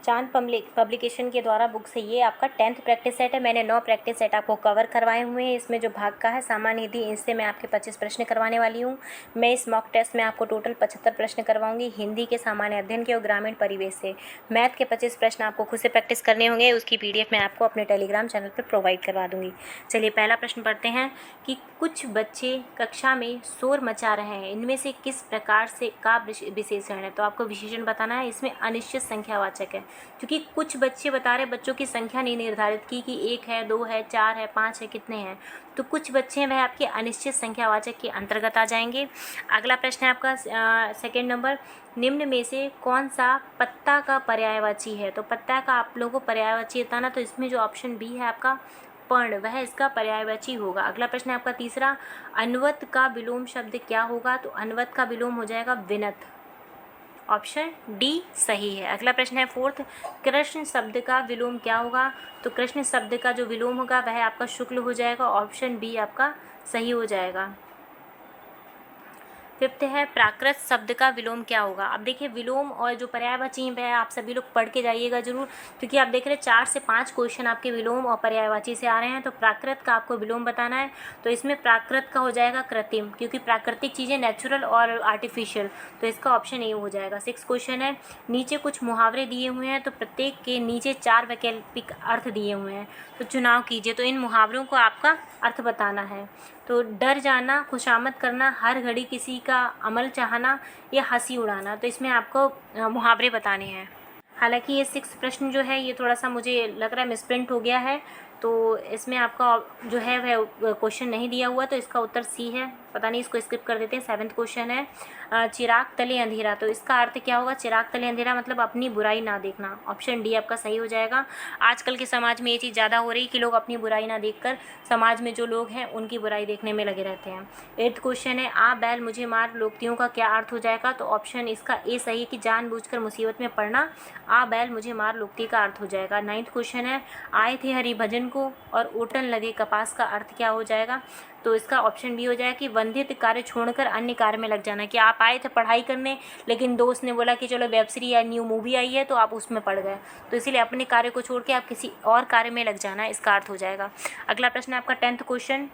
चांद पब्लिकेशन के द्वारा बुक्स है। ये आपका 10th प्रैक्टिस सेट है। मैंने 9 प्रैक्टिस सेट आपको कवर करवाए हुए हैं। इसमें जो भाग का है सामान्य हिंदी, इससे मैं आपके 25 प्रश्न करवाने वाली हूँ। मैं इस मॉक टेस्ट में आपको टोटल 75 प्रश्न करवाऊंगी हिंदी के, सामान्य अध्ययन के और ग्रामीण परिवेश से। मैथ के 25 प्रश्न आपको खुद से प्रैक्टिस करने होंगे। उसकी PDF मैं आपको अपने टेलीग्राम चैनल पर प्रोवाइड करवा दूँगी। चलिए पहला प्रश्न पढ़ते हैं कि कुछ बच्चे कक्षा में शोर मचा रहे हैं, इनमें से किस प्रकार से का विशेषण है। तो आपको विशेषण बताना है। इसमें अनिश्चित संख्यावाचक है, क्योंकि कुछ बच्चे बता रहे, बच्चों की संख्या नहीं निर्धारित की कि 1 है, 2 है, 4 है, 5 है, कितने हैं। तो कुछ बच्चे हैं वह आपके अनिश्चित संख्यावाचक के अंतर्गत आ जाएंगे। अगला प्रश्न है आपका सेकेंड नंबर, निम्न में से कौन सा पत्ता का पर्यायवाची है। तो पत्ता का आप लोगों को पर्यायवाची बताना, तो इसमें जो ऑप्शन बी है आपका पर्ण, वह इसका पर्यायवाची होगा। अगला प्रश्न है आपका तीसरा, अन्वत का विलोम शब्द क्या होगा। तो अन्वत का विलोम हो जाएगा विनत, ऑप्शन डी सही है। अगला प्रश्न है फोर्थ, कृष्ण शब्द का विलोम क्या होगा। तो कृष्ण शब्द का जो विलोम होगा वह आपका शुक्ल हो जाएगा, ऑप्शन बी आपका सही हो जाएगा। फिफ्थ है, प्राकृत शब्द का विलोम क्या होगा। अब देखिए विलोम और जो पर्यायवाची है आप सभी लोग पढ़ के जाइएगा जरूर, क्योंकि आप देख रहे हैं 4 से 5 क्वेश्चन आपके विलोम और पर्यायवाची से आ रहे हैं। तो प्राकृत का आपको विलोम बताना है। तो इसमें प्राकृत का हो जाएगा कृत्रिम, क्योंकि प्राकृतिक चीज़ें नेचुरल और आर्टिफिशियल, तो इसका ऑप्शन ए हो जाएगा। 6 क्वेश्चन है, नीचे कुछ मुहावरे दिए हुए हैं, तो प्रत्येक के नीचे 4 वैकल्पिक अर्थ दिए हुए हैं, तो चुनाव कीजिए। तो इन मुहावरों को आपका अर्थ बताना है। तो डर जाना, खुशामद करना, हर घड़ी किसी का अमल चाहना या हंसी उड़ाना। तो इसमें आपको मुहावरे बताने हैं। हालांकि ये 6 प्रश्न जो है ये थोड़ा सा मुझे लग रहा है मिसप्रिंट हो गया है, तो इसमें आपका जो है वह क्वेश्चन नहीं दिया हुआ, तो इसका उत्तर सी है। पता नहीं, इसको स्किप कर देते हैं। 7th क्वेश्चन है, चिराग तले अंधेरा। तो इसका अर्थ क्या होगा। चिराग तले अंधेरा मतलब अपनी बुराई ना देखना, ऑप्शन डी आपका सही हो जाएगा। आजकल के समाज में ये चीज़ ज़्यादा हो रही कि लोग अपनी बुराई ना देखकर समाज में जो लोग हैं उनकी बुराई देखने में लगे रहते हैं। 8th क्वेश्चन है, आ बैल मुझे मार लोकतियों का क्या अर्थ हो जाएगा। तो ऑप्शन इसका ए सही है कि जानबूझकर मुसीबत में पड़ना, आ बैल मुझे मार लोकती का अर्थ हो जाएगा। 9th क्वेश्चन है, आए थे हरिभजन को और ओटन लगे कपास का अर्थ क्या हो जाएगा। तो इसका ऑप्शन बी हो जाएगा कि वंदित कार्य छोड़कर अन्य कार्य में लग जाना, कि आप आए थे पढ़ाई करने लेकिन दोस्त ने बोला कि चलो वेब सीरीज या न्यू मूवी आई है तो आप उसमें पढ़ गए, तो इसीलिए अपने कार्य को छोड़ के आप किसी और कार्य में लग जाना, इसका अर्थ हो जाएगा। अगला प्रश्न है आपका 10th क्वेश्चन,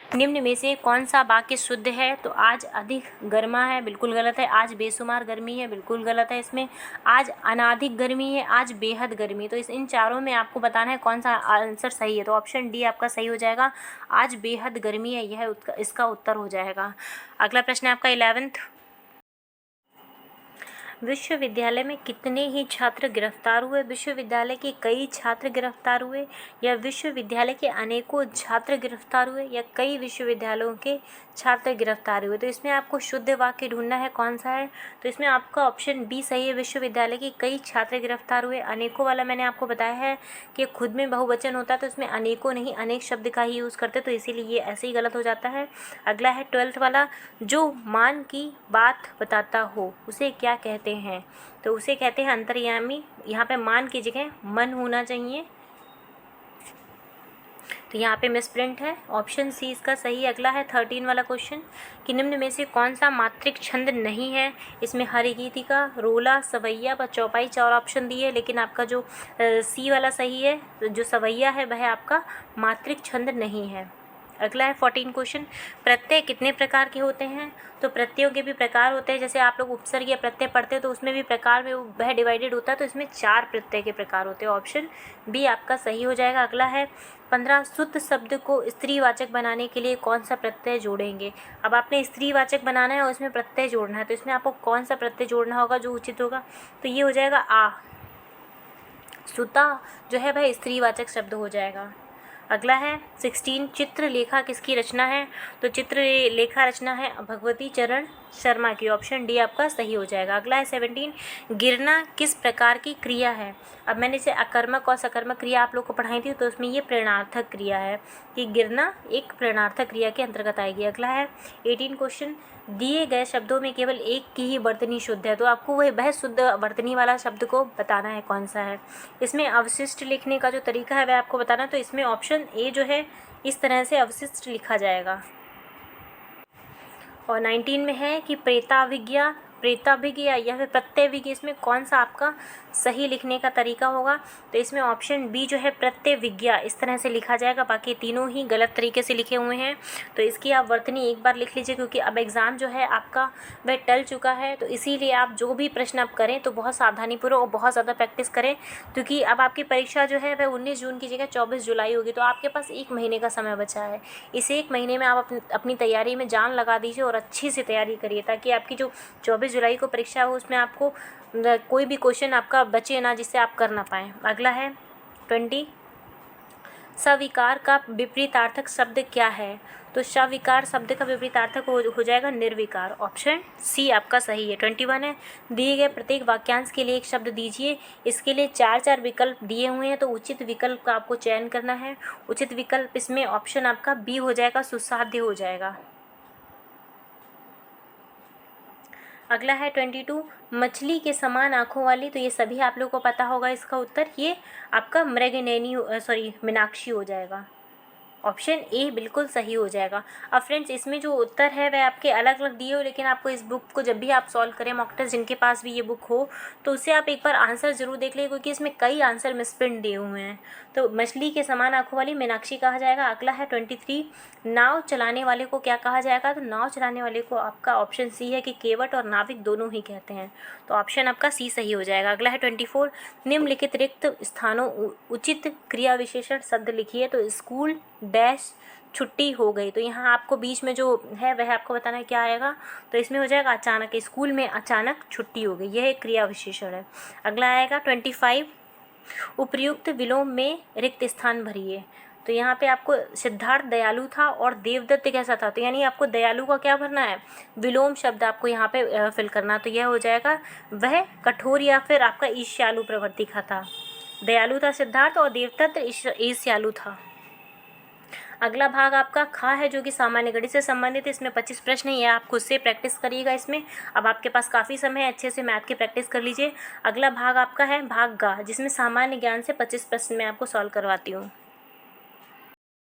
निम्न में से कौन सा वाक्य शुद्ध है। तो आज अधिक गर्मा है, बिल्कुल गलत है। आज बेशुमार गर्मी है, बिल्कुल गलत है। इसमें आज अनाधिक गर्मी है, आज बेहद गर्मी। तो इन चारों में आपको बताना है कौन सा आंसर सही है। तो ऑप्शन डी आपका सही हो जाएगा, आज बेहद गर्मी है, यह इसका उत्तर हो जाएगा। अगला प्रश्न है आपका 11th, विश्वविद्यालय में कितने ही छात्र गिरफ्तार हुए। विश्वविद्यालय के कई छात्र गिरफ्तार हुए, या विश्वविद्यालय के अनेकों छात्र गिरफ्तार हुए, या कई विश्वविद्यालयों के छात्र गिरफ्तार हुए। तो इसमें आपको शुद्ध वाक्य ढूंढना है कौन सा है। तो इसमें आपका ऑप्शन बी सही है, विश्वविद्यालय के कई छात्र गिरफ्तार हुए। अनेकों वाला मैंने आपको बताया है कि खुद में बहुवचन होता है, तो इसमें अनेकों नहीं अनेक शब्द का ही यूज़ करते, तो इसीलिए ये ऐसे ही गलत हो जाता है। अगला है 12th वाला, जो मान की बात बताता हो उसे क्या कहते हैं। तो उसे कहते हैं अंतर्यामी। यहाँ पे मान की जगह मन होना चाहिए, तो यहाँ पे मिसप्रिंट है, ऑप्शन सी इसका सही। अगला है 13 वाला क्वेश्चन, कि निम्न में से कौन सा मात्रिक छंद नहीं है। इसमें हरिगीतिका, रोला, सवैया व चौपाई 4 ऑप्शन दिए, लेकिन आपका जो सी वाला सही है, जो सवैया है वह आपका मात्रिक छंद नहीं है। अगला है 14 क्वेश्चन, प्रत्यय कितने प्रकार के होते हैं। तो प्रत्ययों के भी प्रकार होते हैं, जैसे आप लोग उपसर्ग या प्रत्यय पढ़ते हैं तो उसमें भी प्रकार में वह डिवाइडेड होता है, तो इसमें 4 प्रत्यय के प्रकार होते हैं, ऑप्शन बी आपका सही हो जाएगा। अगला है 15, शुद्ध शब्द को स्त्रीवाचक बनाने के लिए कौन सा प्रत्यय जोड़ेंगे। अब आपने स्त्रीवाचक बनाना है और इसमें प्रत्यय जोड़ना है, तो इसमें आपको कौन सा प्रत्यय जोड़ना होगा जो उचित होगा। तो ये हो जाएगा आ, सुता जो है वह स्त्रीवाचक शब्द हो जाएगा। अगला है 16, चित्रलेखा किसकी रचना है। तो चित्रलेखा रचना है भगवती चरण शर्मा की, ऑप्शन डी आपका सही हो जाएगा। अगला है 17, गिरना किस प्रकार की क्रिया है। अब मैंने इसे अकर्मक और सकर्मक क्रिया आप लोग को पढ़ाई थी, तो उसमें ये प्रेरणार्थक क्रिया है कि गिरना एक प्रेरणार्थक क्रिया के अंतर्गत आएगी। अगला है 18 क्वेश्चन, दिए गए शब्दों में केवल एक की ही वर्तनी शुद्ध है। तो आपको वह शुद्ध वर्तनी वाला शब्द को बताना है कौन सा है। इसमें अवशिष्ट लिखने का जो तरीका है वह आपको बताना है, तो इसमें ऑप्शन ए जो है इस तरह से अवशिष्ट लिखा जाएगा। और 19 में है कि प्रेताविज्ञा प्रेताभिज्ञ या फिर प्रत्ययभिज्ञ, इसमें कौन सा आपका सही लिखने का तरीका होगा? तो इसमें ऑप्शन बी जो है प्रत्ययभिज्ञ इस तरह से लिखा जाएगा, बाकी तीनों ही गलत तरीके से लिखे हुए हैं। तो इसकी आप वर्तनी एक बार लिख लीजिए, क्योंकि अब एग्ज़ाम जो है आपका वह टल चुका है। तो इसीलिए आप जो भी प्रश्न आप करें तो बहुत सावधानीपूर्वक और बहुत ज़्यादा प्रैक्टिस करें, क्योंकि अब आपकी परीक्षा जो है वह 19 जून की जगह 24 जुलाई होगी। तो आपके पास 1 महीने का समय बचा है। इस 1 महीने में आप अपनी तैयारी में जान लगा दीजिए और अच्छी से तैयारी करिए, ताकि आपकी जो 24 जुलाई को परीक्षा हो उसमें आपको कोई भी क्वेश्चन आपका बचे ना जिससे आप कर ना पाएँ। अगला है 20, सविकार का विपरीतार्थक शब्द क्या है? तो सविकार शब्द का विपरीतार्थक हो जाएगा निर्विकार। ऑप्शन सी आपका सही है। 21 है, दिए गए प्रत्येक वाक्यांश के लिए एक शब्द दीजिए। इसके लिए 4 विकल्प दिए हुए हैं, तो उचित विकल्प का आपको चयन करना है। उचित विकल्प इसमें ऑप्शन आपका बी हो जाएगा, सुसाध्य हो जाएगा। अगला है 22, मछली के समान आँखों वाली। तो ये सभी आप लोगों को पता होगा इसका उत्तर, ये आपका मीनाक्षी हो जाएगा। ऑप्शन ए बिल्कुल सही हो जाएगा। अब फ्रेंड्स इसमें जो उत्तर है वह आपके अलग अलग दिए हो, लेकिन आपको इस बुक को जब भी आप सॉल्व करें मॉक टेस्ट, जिनके पास भी ये बुक हो, तो उससे आप एक बार आंसर जरूर देख लीजिए, क्योंकि इसमें कई आंसर मिसप्रिंट दिए हुए हैं। तो मछली के समान आँखों वाली मीनाक्षी कहा जाएगा। अगला है 23, नाव चलाने वाले को क्या कहा जाएगा? तो नाव चलाने वाले को आपका ऑप्शन सी है कि केवट और नाविक दोनों ही कहते हैं। तो ऑप्शन आपका सी सही हो जाएगा। अगला है 24, निम्नलिखित रिक्त स्थानों उचित क्रिया विशेषण शब्द लिखिए। तो स्कूल डैश छुट्टी हो गई। तो यहाँ आपको बीच में जो है वह आपको बताना है क्या आएगा। तो इसमें हो जाएगा अचानक, स्कूल में अचानक छुट्टी हो गई, यह एक क्रिया विशेषण है। अगला आएगा 25, उपर्युक्त विलोम में रिक्त स्थान भरिए। तो यहाँ पे आपको सिद्धार्थ दयालु था और देवदत्त कैसा था, तो यानी आपको दयालु का क्या भरना है? विलोम शब्द आपको यहाँ पे फिल करना। तो यह हो जाएगा वह कठोर या फिर आपका ईर्ष्यालु प्रवृत्ति का था। दयालु था सिद्धार्थ और देवदत्त ईर्ष्यालु था। अगला भाग आपका खा है, जो कि सामान्य गणित से संबंधित है। इसमें 25 प्रश्न है, ये आप खुद से प्रैक्टिस करिएगा। इसमें अब आपके पास काफ़ी समय है, अच्छे से मैथ की प्रैक्टिस कर लीजिए। अगला भाग आपका है भाग गा, जिसमें सामान्य ज्ञान से 25 प्रश्न मैं आपको सॉल्व करवाती हूँ।